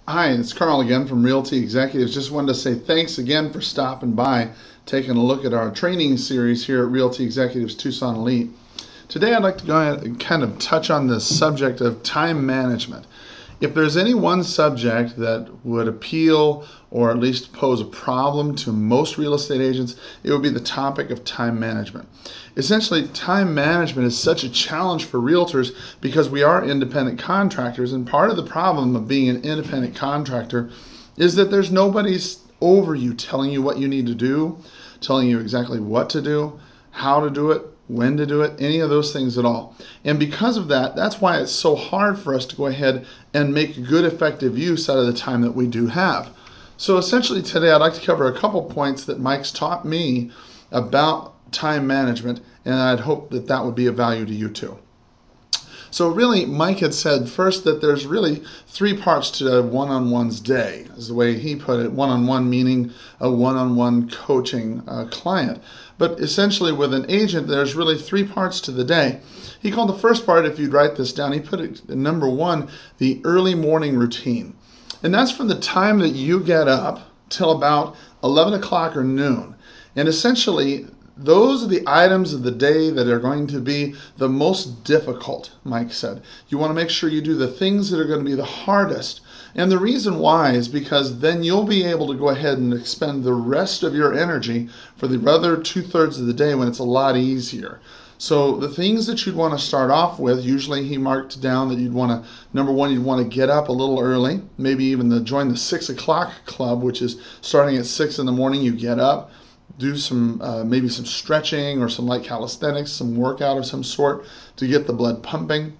Hi, it's Carl again from Realty Executives. Just wanted to say thanks again for stopping by, taking a look at our training series here at Realty Executives Tucson Elite. Today I'd like to go ahead and kind of touch on the subject of time management. If there's any one subject that would appeal or at least pose a problem to most real estate agents, it would be the topic of time management. Essentially, time management is such a challenge for realtors because we are independent contractors, and part of the problem of being an independent contractor is that there's nobody over you telling you what you need to do, telling you exactly what to do, how to do it, when to do it, any of those things at all. And because of that, that's why it's so hard for us to go ahead and make good, effective use out of the time that we do have. So essentially today I'd like to cover a couple points that Mike's taught me about time management, and I'd hope that that would be of value to you too. So really, Mike had said first that there's really three parts to a one-on-one's day, is the way he put it. One-on-one meaning a one-on-one coaching client. But essentially with an agent, there's really three parts to the day. He called the first part, if you'd write this down, he put it number one, the early morning routine. And that's from the time that you get up till about 11 o'clock or noon. And essentially, those are the items of the day that are going to be the most difficult, Mike said. You want to make sure you do the things that are going to be the hardest. And the reason why is because then you'll be able to go ahead and expend the rest of your energy for the other 2/3 of the day when it's a lot easier. So the things that you'd want to start off with, usually he marked down that you'd want to, number one, you'd want to get up a little early, maybe even join the 6 o'clock club, which is starting at 6 in the morning, you get up, do some maybe some stretching or some light calisthenics, some workout of some sort to get the blood pumping.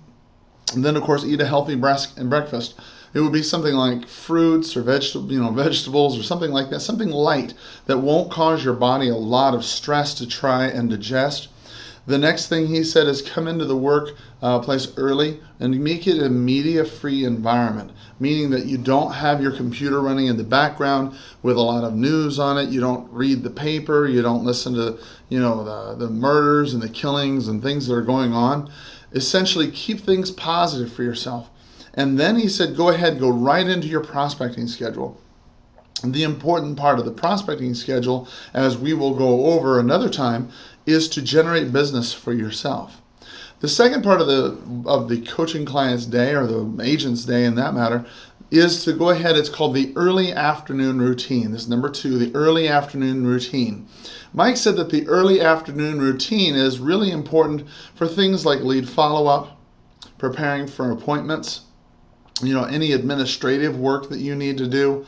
And then of course eat a healthy breakfast. It would be something like fruits or vegetables or something like that, something light that won't cause your body a lot of stress to try and digest. The next thing he said is come into the work place early and make it a media-free environment, meaning that you don't have your computer running in the background with a lot of news on it. You don't read the paper. You don't listen to the murders and the killings and things that are going on. Essentially, keep things positive for yourself. And then he said, go ahead, go right into your prospecting schedule. The important part of the prospecting schedule, as we will go over another time, is to generate business for yourself. The second part of the coaching client's day, or the agent's day in that matter, is to go ahead, it's called the early afternoon routine. This is number two, the early afternoon routine. Mike said that the early afternoon routine is really important for things like lead follow-up, preparing for appointments, any administrative work that you need to do,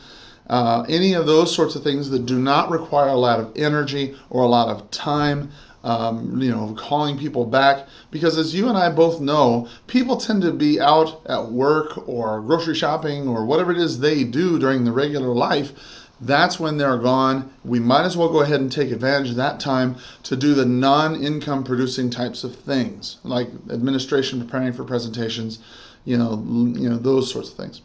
any of those sorts of things that do not require a lot of energy or a lot of time, calling people back. Because as you and I both know, people tend to be out at work or grocery shopping or whatever it is they do during the regular life. That's when they're gone. We might as well go ahead and take advantage of that time to do the non-income producing types of things, like administration, preparing for presentations, those sorts of things.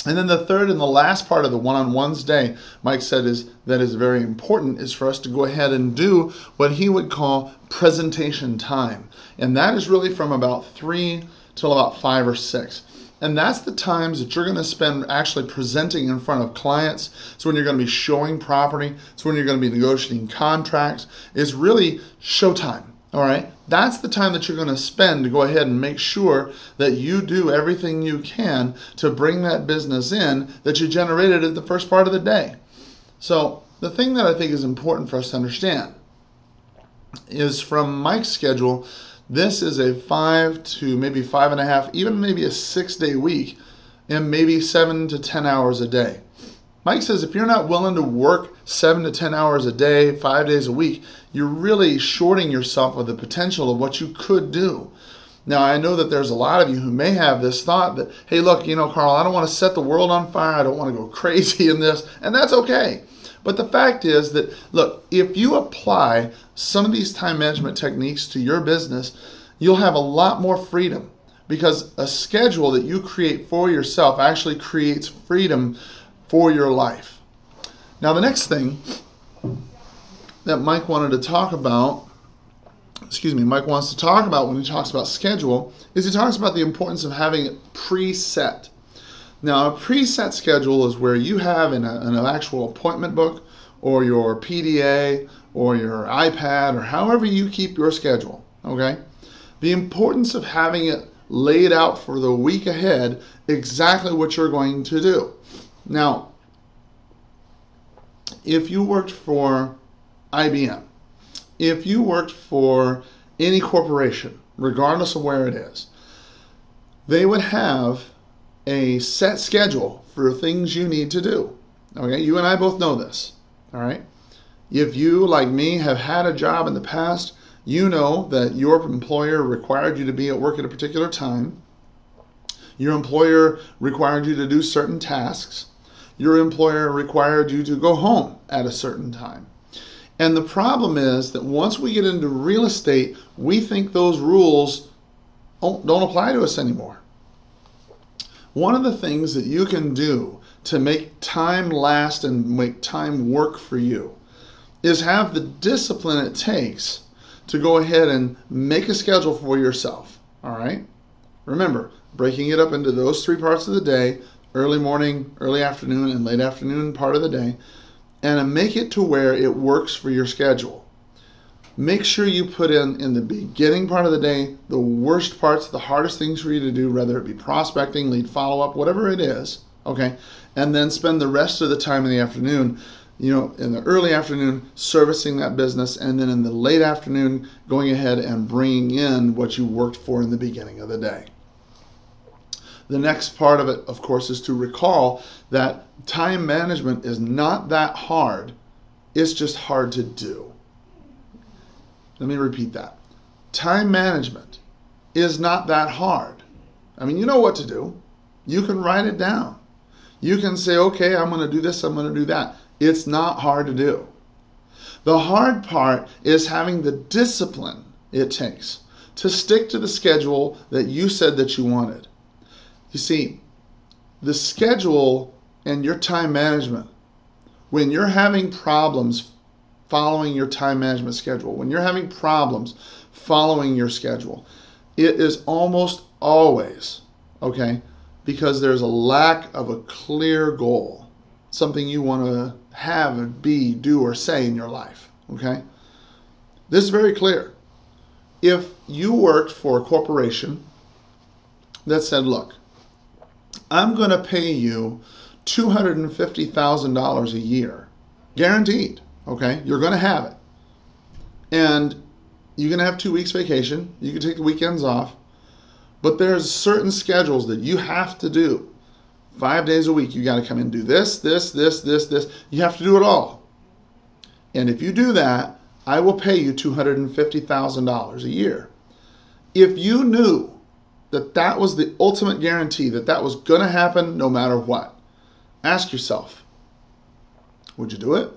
And then the third and the last part of the one-on-ones day, Mike said is very important, is for us to go ahead and do what he would call presentation time. And that is really from about 3 till about 5 or 6. And that's the times that you're going to spend actually presenting in front of clients. So when you're going to be showing property, it's when you're going to be negotiating contracts. It's really showtime. All right, that's the time that you're going to spend to go ahead and make sure that you do everything you can to bring that business in that you generated at the first part of the day. So the thing that I think is important for us to understand is from Mike's schedule, this is a 5 to maybe 5.5, even maybe a 6-day week, and maybe 7 to 10 hours a day. Mike says if you're not willing to work 7 to 10 hours a day, 5 days a week, you're really shorting yourself of the potential of what you could do. Now, I know that there's a lot of you who may have this thought that, hey, look, Carl, I don't want to set the world on fire. I don't want to go crazy in this, and that's okay. But the fact is that, look, if you apply some of these time management techniques to your business, you'll have a lot more freedom, because a schedule that you create for yourself actually creates freedom for your life. Now, the next thing that Mike wanted to talk about, Mike wants to talk about when he talks about schedule, is he talks about the importance of having it preset. Now, a preset schedule is where you have an actual appointment book or your PDA or your iPad or however you keep your schedule, okay? The importance of having it laid out for the week ahead, exactly what you're going to do. Now, if you worked for IBM, if you worked for any corporation, regardless of where it is, they would have a set schedule for things you need to do. Okay, you and I both know this. All right. If you, like me, have had a job in the past, you know that your employer required you to be at work at a particular time. Your employer required you to do certain tasks. Your employer required you to go home at a certain time. And the problem is that once we get into real estate, we think those rules don't apply to us anymore. One of the things that you can do to make time last and make time work for you is have the discipline it takes to go ahead and make a schedule for yourself. All right? Remember, breaking it up into those three parts of the day, early morning, early afternoon, and late afternoon part of the day, and make it to where it works for your schedule. Make sure you put in the beginning part of the day, the worst parts, the hardest things for you to do, whether it be prospecting, lead follow-up, whatever it is, okay? And then spend the rest of the time in the afternoon, in the early afternoon, servicing that business, and then in the late afternoon, going ahead and bringing in what you worked for in the beginning of the day. The next part of it, of course, is to recall that time management is not that hard. It's just hard to do. Let me repeat that. Time management is not that hard. I mean, you know what to do. You can write it down. You can say, okay, I'm going to do this, I'm going to do that. It's not hard to do. The hard part is having the discipline it takes to stick to the schedule that you said that you wanted. You see, the schedule and your time management, when you're having problems following your time management schedule, when you're having problems following your schedule, it is almost always, okay, because there's a lack of a clear goal, something you want to have and be, do, or say in your life, okay? This is very clear. If you worked for a corporation that said, look, I'm going to pay you $250,000 a year, guaranteed. Okay, you're going to have it. And you're going to have 2 weeks vacation. You can take the weekends off. But there's certain schedules that you have to do. 5 days a week, you got to come in and do this, this, this, this, this. You have to do it all. And if you do that, I will pay you $250,000 a year. If you knew that that was the ultimate guarantee, that that was going to happen no matter what, ask yourself, would you do it?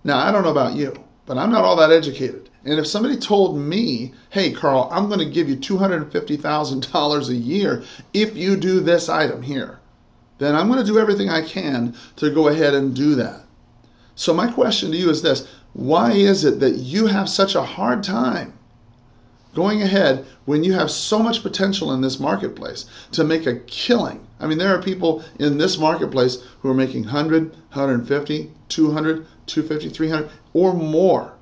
Now, I don't know about you, but I'm not all that educated. And if somebody told me, hey, Carl, I'm going to give you $250,000 a year if you do this item here, then I'm going to do everything I can to go ahead and do that. So my question to you is this: why is it that you have such a hard time going ahead when you have so much potential in this marketplace to make a killing? I mean, there are people in this marketplace who are making 100, 150, 200, 250, 300 or more.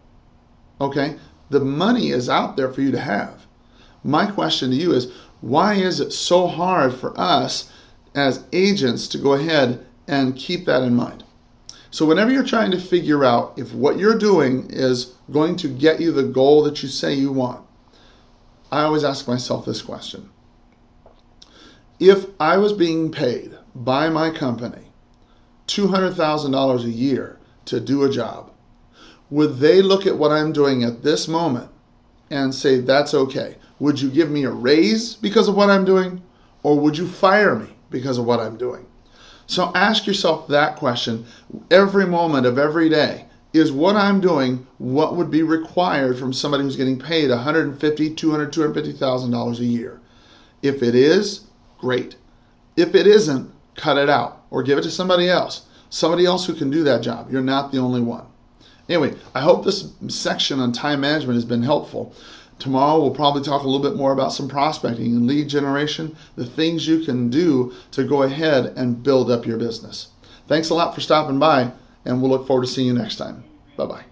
Okay? The money is out there for you to have. My question to you is, why is it so hard for us as agents to go ahead and keep that in mind? So whenever you're trying to figure out if what you're doing is going to get you the goal that you say you want, I always ask myself this question. If I was being paid by my company $200,000 a year to do a job, would they look at what I'm doing at this moment and say, that's okay? Would you give me a raise because of what I'm doing? Or would you fire me because of what I'm doing? So ask yourself that question every moment of every day. Is what I'm doing what would be required from somebody who's getting paid $150,000, $200,000, $250,000 a year? If it is, great. If it isn't, cut it out or give it to somebody else who can do that job. You're not the only one. Anyway, I hope this section on time management has been helpful. Tomorrow we'll probably talk a little bit more about some prospecting and lead generation, the things you can do to go ahead and build up your business. Thanks a lot for stopping by, and we'll look forward to seeing you next time. Bye-bye.